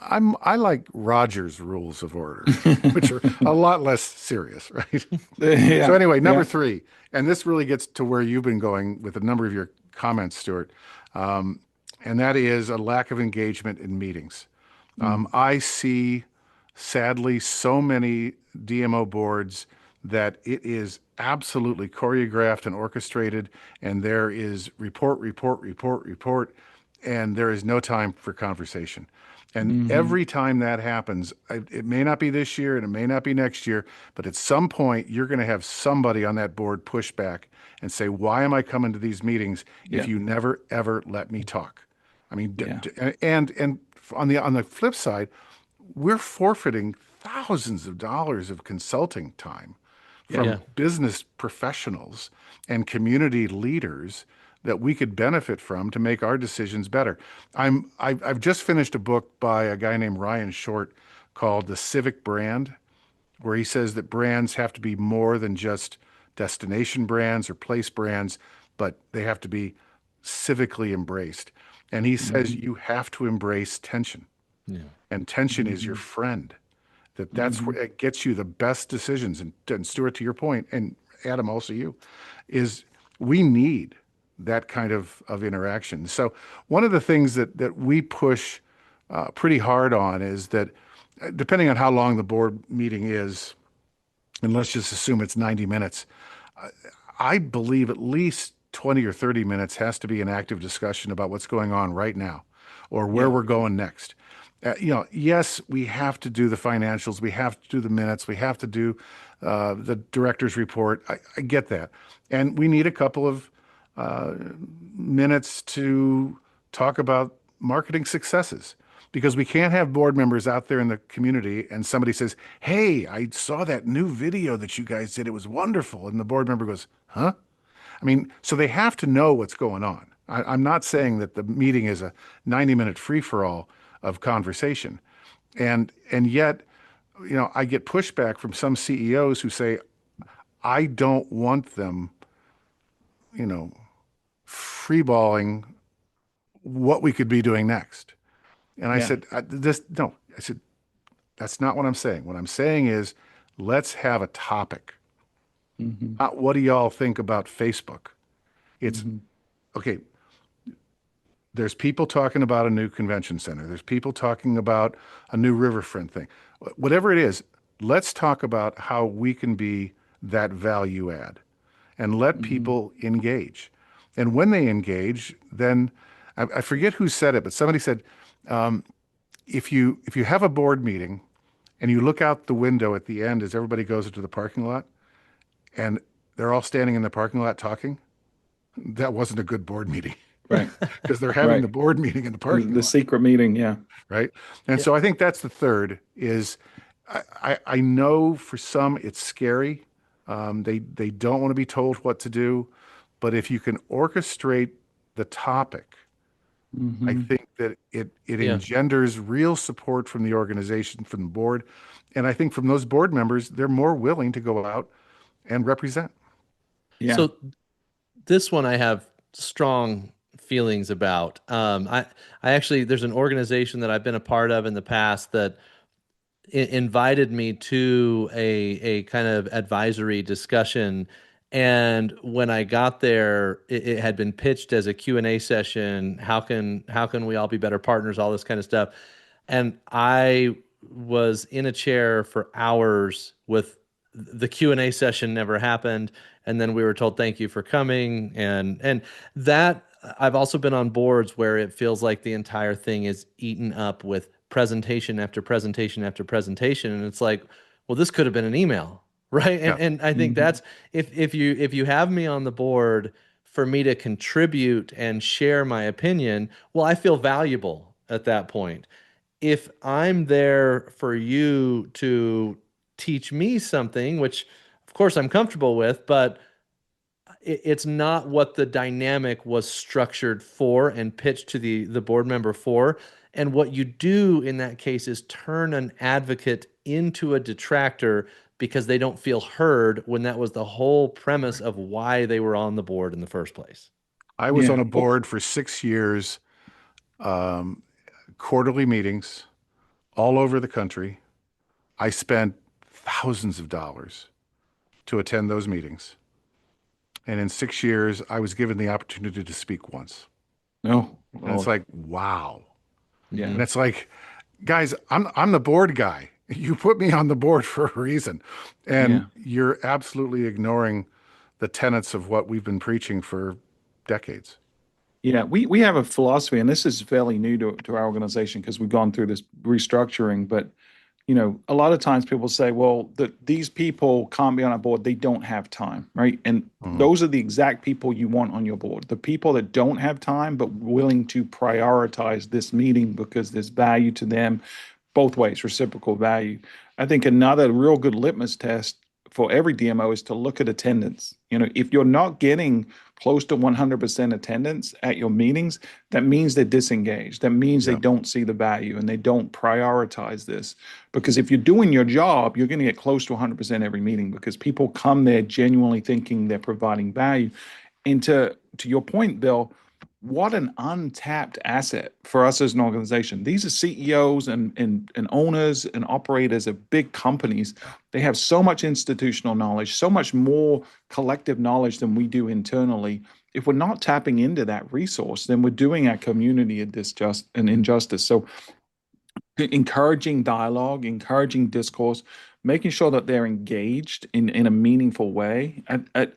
I like Roger's Rules of Order, which are a lot less serious, right?" So Yeah, anyway, number yeah. three, and this really gets to where you've been going with a number of your comments, Stuart, and that is a lack of engagement in meetings. I see, sadly, so many DMO boards that it is absolutely choreographed and orchestrated, and there is report, report, report, report, and there is no time for conversation. And Hmm. every time that happens, it may not be this year and it may not be next year, but at some point you're going to have somebody on that board push back and say, "Why am I coming to these meetings if Yeah, you never ever let me talk?" I mean, yeah, and on the flip side, we're forfeiting thousands of dollars of consulting time yeah, Yeah. from business professionals and community leaders that we could benefit from to make our decisions better. I've just finished a book by a guy named Ryan Short called The Civic Brand, where he says that brands have to be more than just destination brands or place brands, but they have to be civically embraced. And he says hmm, you have to embrace tension, Yeah. and tension is your hmm, friend. That's hmm. where it gets you the best decisions. And Stuart, to your point, and Adam, also you, is we need that kind of interaction. So one of the things that we push pretty hard on is that depending on how long the board meeting is, and let's just assume it's 90 minutes, I believe at least 20 or 30 minutes has to be an active discussion about what's going on right now or where Yeah, we're going next. Yes, we have to do the financials, we have to do the minutes, we have to do the director's report. I get that. And we need a couple of minutes to talk about marketing successes because we can't have board members out there in the community and somebody says, "Hey, I saw that new video that you guys did. It was wonderful." And the board member goes, "Huh?" I mean, so they have to know what's going on. I'm not saying that the meeting is a 90-minute free-for-all of conversation. And yet, I get pushback from some CEOs who say, "I don't want them, you know, freeballing what we could be doing next." And I yeah. said, "This no." I said, "That's not what I'm saying. What I'm saying is, let's have a topic. Hmm, Not what do y'all think about Facebook? It's hmm. okay. There's people talking about a new convention center. There's people talking about a new riverfront thing. Whatever it is, let's talk about how we can be that value add and let Hmm. people engage. And when they engage, then I forget who said it, but somebody said, if you have a board meeting and you look out the window at the end as everybody goes into the parking lot and they're all standing in the parking lot talking, that wasn't a good board meeting Right, because they're having right. the board meeting in the parking The lot. secret meeting, yeah. Right. And Yeah. so I think that's the third is I know for some it's scary. They don't want to be told what to do, but if you can orchestrate the topic, I Hmm. think that it Yeah. engenders real support from the organization, from the board. And I think from those board members, they're more willing to go out and represent. Yeah. So this one I have strong feelings about. I actually, there's an organization that I've been a part of in the past that invited me to a kind of advisory discussion. And when I got there, it had been pitched as a Q&A session. How can we all be better partners, all this kind of stuff. And I was in a chair for hours with the Q&A session never happened. And then we were told, "Thank you for coming." And that I've also been on boards where it feels like the entire thing is eaten up with presentation after presentation after presentation. And it's like, well, this could have been an email, right? And Yeah. and I think Hmm. that's if you have me on the board for me to contribute and share my opinion, well, I feel valuable at that point. if I'm there for you to teach me something, which of course I'm comfortable with, but it's not what the dynamic was structured for and pitched to the board member for. And what you do in that case is turn an advocate into a detractor because they don't feel heard when that was the whole premise of why they were on the board in the first place. I was Yeah. on a board for 6 years, um, quarterly meetings all over the country. I spent thousands of dollars to attend those meetings. And in 6 years, I was given the opportunity to speak once. No. And it's like, wow. Yeah. And it's like, guys, I'm the board guy. You put me on the board for a reason. And you're absolutely ignoring the tenets of what we've been preaching for decades. Yeah, we have a philosophy, and this is fairly new to our organization because we've gone through this restructuring. But a lot of times people say, well, these people can't be on our board. They don't have time, right? And those are the exact people you want on your board. The people that don't have time, but willing to prioritize this meeting because there's value to them both ways, reciprocal value. I think another real good litmus test for every DMO is to look at attendance. If you're not getting close to 100% attendance at your meetings, that means they're disengaged. That means they don't see the value and they don't prioritize this. Because if you're doing your job, you're going to get close to 100% every meeting because people come there genuinely thinking they're providing value. And to your point, Bill, what an untapped asset for us as an organization. These are CEOs and owners and operators of big companies. They have so much institutional knowledge, so much more collective knowledge than we do internally. If we're not tapping into that resource, then we're doing our community an injustice. So encouraging dialogue, encouraging discourse, making sure that they're engaged in a meaningful way.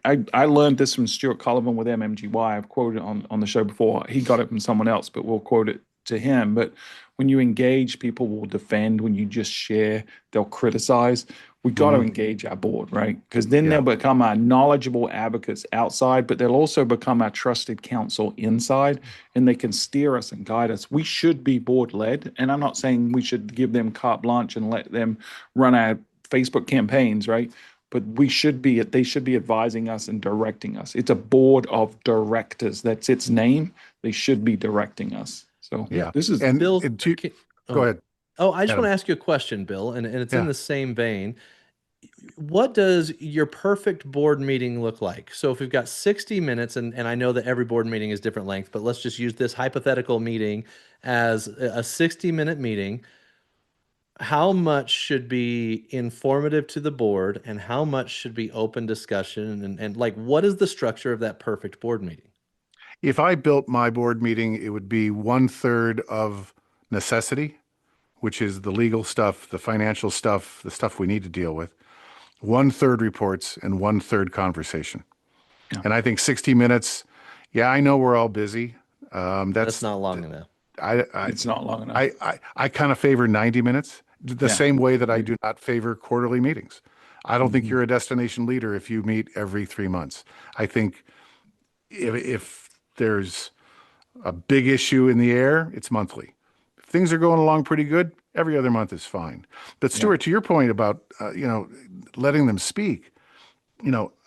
I learned this from Stuart Cullivan with MMGY. I've quoted it on the show before. He got it from someone else, but we'll quote it to him. But when you engage, people will defend. When you just share, they'll criticize. We got to engage our board, right? Because then they'll become our knowledgeable advocates outside, but they'll also become our trusted counsel inside, and they can steer us and guide us. We should be board led, and I'm not saying we should give them carte blanche and let them run our Facebook campaigns, right? But they should be advising us and directing us. It's a board of directors. That's its name. They should be directing us. So this is And Bill, go ahead. Oh, I just Adam. want to ask you a question, Bill, and it's in the same vein. What does your perfect board meeting look like? So if we've got 60 minutes, and I know that every board meeting is different length, but let's just use this hypothetical meeting as a 60-minute meeting. How much should be informative to the board and how much should be open discussion? And like, what is the structure of that perfect board meeting? If I built my board meeting, it would be 1/3 of necessity, which is the legal stuff, the financial stuff, the stuff we need to deal with. 1/3 reports and 1/3 conversation. And I think 60 minutes, I know we're all busy. That's not long enough. it's not long enough. I kind of favor 90 minutes, the same way that I do not favor quarterly meetings. I don't think you're a destination leader if you meet every 3 months. I think if there's a big issue in the air, it's monthly. If things are going along pretty good, every other month is fine. But Stuart, to your point about letting them speak,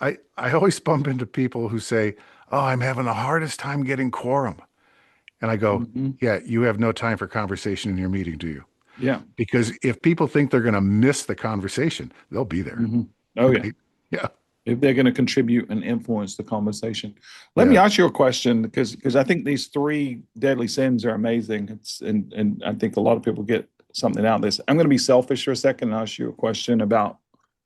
I always bump into people who say, "Oh, I'm having the hardest time getting quorum," and I go, "Yeah, you have no time for conversation in your meeting, do you?" Yeah. Because if people think they're going to miss the conversation, they'll be there. Oh, right? Yeah. If they're going to contribute and influence the conversation. Let me ask you a question because I think these 3 deadly sins are amazing. And I think a lot of people get something out of this. I'm going to be selfish for a second and ask you a question about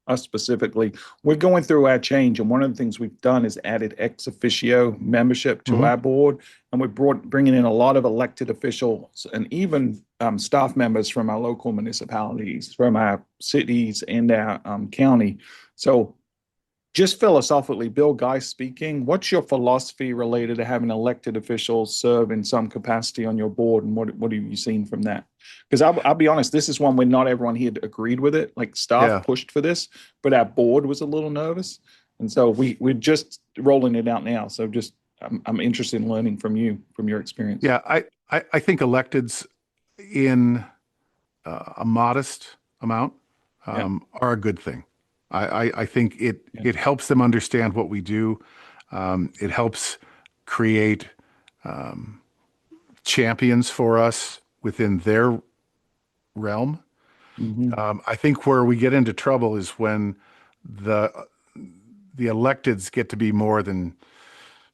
us specifically. We're going through our change, and one of the things we've done is added ex officio membership to our board, and we're bringing in a lot of elected officials and even staff members from our local municipalities, from our cities and our county. So just philosophically, Bill Geist speaking, what's your philosophy related to having elected officials serve in some capacity on your board, and what have you seen from that? Because I'll be honest, this is one where not everyone here agreed with it. Like staff pushed for this, but our board was a little nervous, and so we're just rolling it out now. So just I'm interested in learning from you, from your experience. Yeah, I think electeds in a modest amount, Yeah. are a good thing. I think it Yeah. it helps them understand what we do. It helps create champions for us within their realm. Hmm. I think where we get into trouble is when the the electeds get to be more than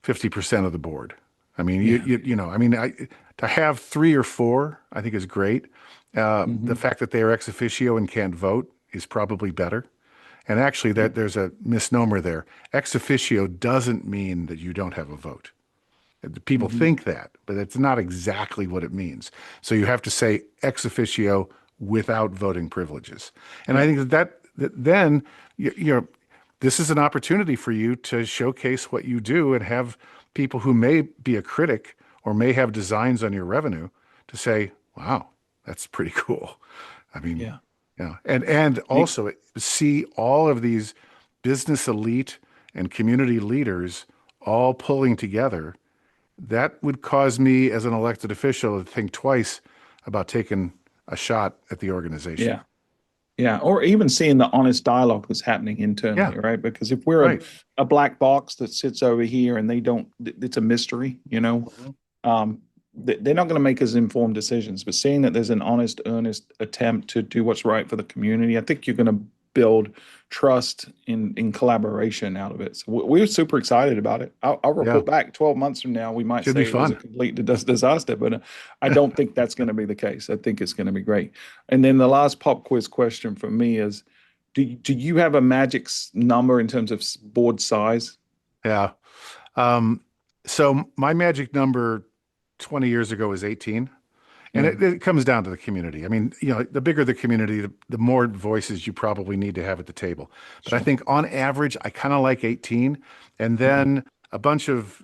50% of the board. I mean, Yeah. I mean, to have three or four, I think is great. The Hmm. fact that they are ex officio and can't vote is probably better. And actually, Yeah. there's a misnomer there. Ex officio doesn't mean that you don't have a vote. People Hmm. think that, but it's not exactly what it means. So you have to say ex officio without voting privileges. And Yeah. I think that then you this is an opportunity for you to showcase what you do and have people who may be a critic or may have designs on your revenue to say, "Wow, that's pretty cool." I mean, Yeah. yeah, and also see all of these business elite and community leaders all pulling together. That would cause me as an elected official to think twice about taking a shot at the organization. Yeah. Yeah, or even seeing the honest dialogue that's happening Yeah, internally, right? Because if we're right. a black box that sits over here and they don't, it's a mystery, you know, Mhm. they're not going to make us informed decisions. But seeing that there's an honest, earnest attempt to do what's right for the community, I think you're going to build trust in collaboration out of it. So we're super excited about it. I'll Yeah, report back 12 months from now. We might should be say it was a fun. complete disaster, but I don't think that's going to be the case. I think it's going to be great. And then the last pop quiz question for me is, do you have a magic number in terms of board size? Yeah. Um, so my magic number 20 years ago was 18. And Yeah, it comes down to the community. I mean, the bigger the community, the more voices you probably need to have at the table. But I sure. think on average, I kind of like 18. And Mhm. then a bunch of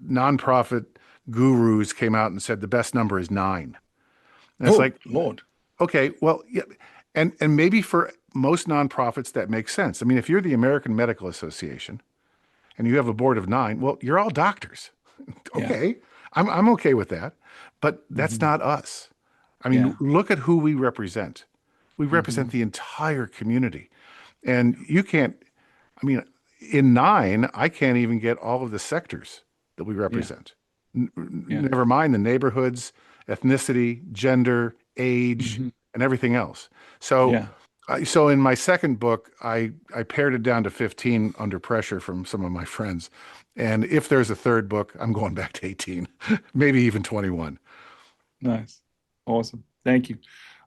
nonprofit gurus came out and said the best number is 9. And it's Oh, like, Lord. okay, well, yeah, and maybe for most nonprofits that makes sense. I mean, if you're the American Medical Association and you have a board of 9, well, you're all doctors. Yeah. Okay, I'm okay with that, but that's Hmm. not us. I mean, Yeah. look at who we represent. We represent Hmm. the entire community, and you can't. I mean, in 9, I can't even get all of the sectors that we Yeah. represent. Yeah. Never mind the neighborhoods, ethnicity, gender, age, Hmm. and everything else. So, Yeah. so in my second book, I pared it down to 15 under pressure from some of my friends. And if there's a third book, I'm going back to 18, maybe even 21. Nice. Awesome. Thank you.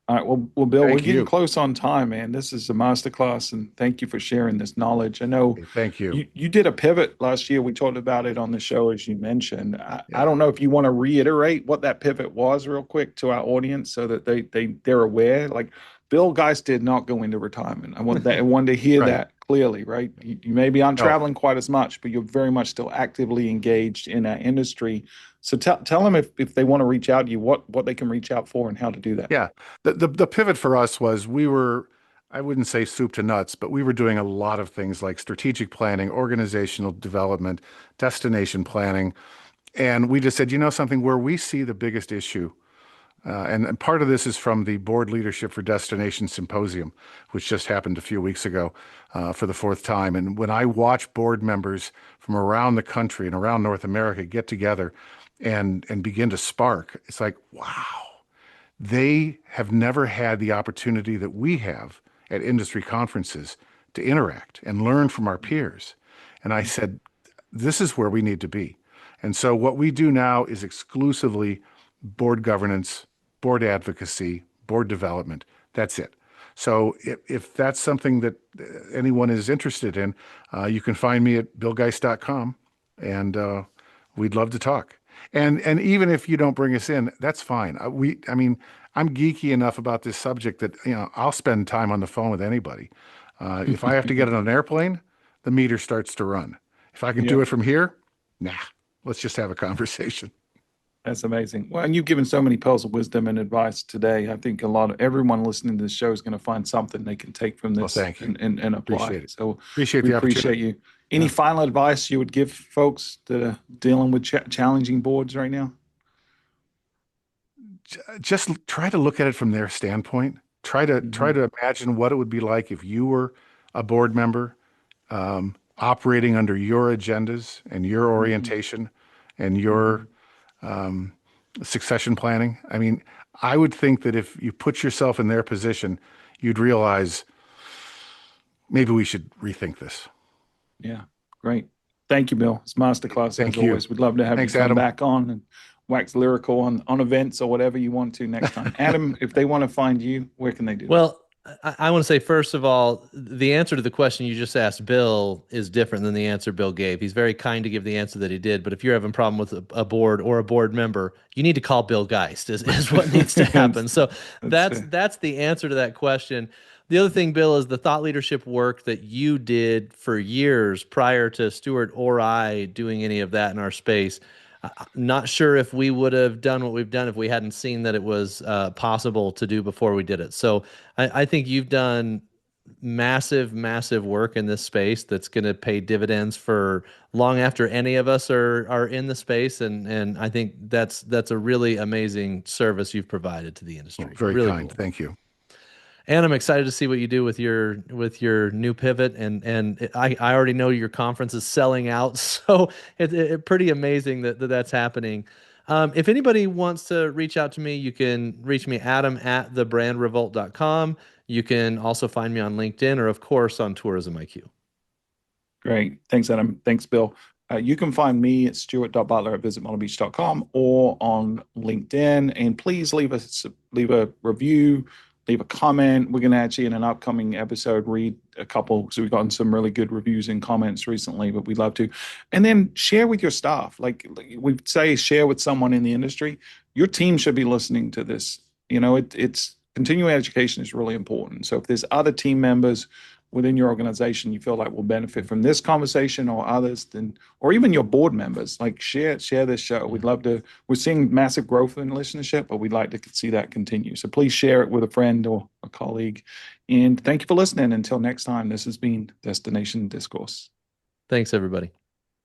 All right. Well, Bill, we're Thank getting you. close on time, man. This is a masterclass, and thank you for sharing this knowledge. I know Okay, thank you. you did a pivot last year. We talked about it on the show, as you mentioned. I Yeah. don't know if you want to reiterate what that pivot was real quick to our audience so that they're aware. Like Bill Geist did not go into retirement. I wanted to hear Right. that clearly, right? You maybe aren't No. traveling quite as much, but you're very much still actively engaged in our industry. So tell them if they want to reach out to you, what they can reach out for and how to do that. Yeah. The pivot for us was we were, I wouldn't say soup to nuts, but we were doing a lot of things like strategic planning, organizational development, destination planning. And we just said, you know, something where we see the biggest issue. And part of this is from the Board Leadership for Destination Symposium, which just happened a few weeks ago for the fourth time. And when I watch board members from around the country and around North America get together and begin to spark, it's like, wow, they have never had the opportunity that we have at industry conferences to interact and learn from our peers. And I said, this is where we need to be. And so what we do now is exclusively board governance, board advocacy, board development. That's it. So if that's something that anyone is interested in, you can find me at billgeist.com, and we'd love to talk. And even if you don't bring us in, that's fine. I mean, I'm geeky enough about this subject that I'll spend time on the phone with anybody. If I have to get on an airplane, the meter starts to run. If I can do Yeah. it from here, nah, let's just have a conversation. That's amazing. Well, and you've given so many pearls of wisdom and advice today. I think a lot of everyone listening to this show is going to find something they can take from Well, this thank you. and apply. Appreciate it. So Appreciate we the appreciate opportunity. you. Any Yeah. final advice you would give folks that are dealing with challenging boards right now? just try to look at it from their standpoint. Try to imagine what it would be like if you were a board member, operating under your agendas and your orientation and your succession planning. I mean, I would think that if you put yourself in their position, you'd realize maybe we should rethink this. Yeah, great. Thank you, Bill. It's masterclass Thank as you. always. We'd love to have Thanks, you come Adam. back on and wax lyrical on events or whatever you want to next time. Adam, if they want to find you, where can they do that? Well, I want to say, first of all, the answer to the question you just asked Bill is different than the answer Bill gave. He's very kind to give the answer that he did, but if you're having a problem with a board or a board member, you need to call Bill Geist is what needs to happen. So that's the answer to that question. The other thing, Bill, is the thought leadership work that you did for years prior to Stuart or I doing any of that in our space. Not sure if we would have done what we've done if we hadn't seen that it was possible to do before we did it. So I think you've done massive, massive work in this space that's going to pay dividends for long after any of us are in the space. And I think that's a really amazing service you've provided to the industry. Very really kind. cool. Thank you. And I'm excited to see what you do with your new pivot. And I already know your conference is selling out, so it's pretty amazing that that's happening. If anybody wants to reach out to me, you can reach me, adam@thebrandrevolt.com. You can also find me on LinkedIn or, of course, on Tourism IQ. Great. Thanks, Adam. Thanks, Bill. You can find me at stuart.butler@visitmontbeach.com or on LinkedIn. And please leave a review, leave a comment. We're going to actually, in an upcoming episode, read a couple. So we've gotten some really good reviews and comments recently, but we'd love to. And then share with your staff. Like we say, share with someone in the industry. Your team should be listening to this. It's continuing education is really important. So if there's other team members within your organization you feel like will benefit from this conversation or others, then, or even your board members, like share this show. We'd love to. We're seeing massive growth in listenership, but we'd like to see that continue. So please share it with a friend or a colleague. And thank you for listening. Until next time, this has been Destination Discourse. Thanks, everybody.